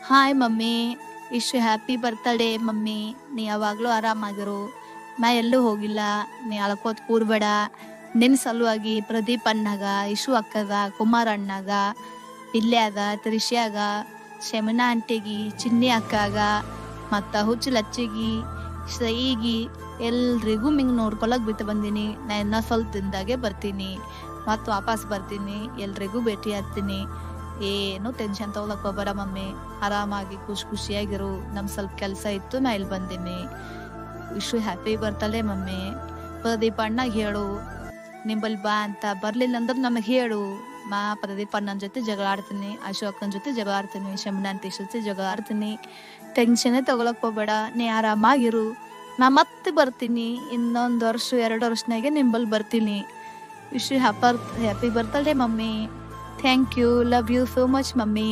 Hi mummy, ಇಷ್ಟು happy birthday mummy. ನೀ ಯಾವಾಗಲೂ ಆರಾಮಾಗಿರು. ನಾ ಎಲ್ಲೂ ಹೋಗಿಲ್ಲ. ನೀ ಅಳ್ಕೋತ ಕೂರ್ಬೇಡ. ನಿನ್ನ ಸಲುವಾಗಿ ಪ್ರದೀಪ್ ಅಣ್ಣಗ, ಇಶು ಅಕ್ಕಗ, ಕುಮಾರ್ ಅಣ್ಣಗ, ಇಲ್ಯಾಗ, ತ್ರಿಷ್ಯಾಗ, ಶಮನಾ ಆಂಟಿಗಿ, ಚಿನ್ನಿ ಅಕ್ಕಾಗ, ಮತ್ತು ಹುಚ್ಚು ಲಚ್ಚಿಗಿ, ಶ್ರೇಯಿಗಿ ಎಲ್ರಿಗೂ ಮಿಂಗ್ ನೋಡ್ಕೊಳಕ್ ಬಿಟ್ಟು ಬಂದೀನಿ. ನಾ ಇನ್ನೂ ಸ್ವಲ್ಪ ದಿನದಾಗೆ ಬರ್ತೀನಿ, ಮತ್ತು ವಾಪಸ್ ಬರ್ತೀನಿ. ಎಲ್ರಿಗೂ ಭೇಟಿ ಆಗ್ತೀನಿ. ಏನು ಟೆನ್ಷನ್ ತಗೊಳಕ್ ಹೋಗ್ಬೇಡ ಮಮ್ಮಿ. ಆರಾಮಾಗಿ ಖುಷಿಯಾಗಿರು. ನಮ್ ಸ್ವಲ್ಪ ಕೆಲಸ ಇತ್ತು, ನಾ ಇಲ್ಲಿ ಬಂದೀನಿ. Wish happy birthday mummy. Pradeep ಅಣ್ಣಗೆ ಹೇಳು ನಿಂಬಲ್ಲಿ ಬಾ ಅಂತ. ಬರ್ಲಿಲ್ಲ ಅಂದ್ರೆ ನಮಗೆ ಹೇಳು. ಪ್ರದೀಪ್ ಅಣ್ಣನ ಜೊತೆ ಜಗಳ ಆಡ್ತೀನಿ, ಅಶೋಕನ ಜೊತೆ ಜಗಳ ಆಡ್ತೀನಿ, ಶಮನ ಆಂಟಿ ಜೊತೆ ಜಗಳ ಆಡ್ತೀನಿ. ಟೆನ್ಷನ್ ತಗೊಳಕ್ ಹೋಗ್ಬೇಡ. ನೀ ಆರಾಮಾಗಿರು. ನಾ ಮತ್ತೆ ಬರ್ತೀನಿ. ಇನ್ನೊಂದು ವರ್ಷ 2 ವರ್ಷನಾಗೆ ನಿಂಬಲ್ಲಿ ಬರ್ತೀನಿ. Wish you happy birthday mummy. Thank you. Love you so much mummy.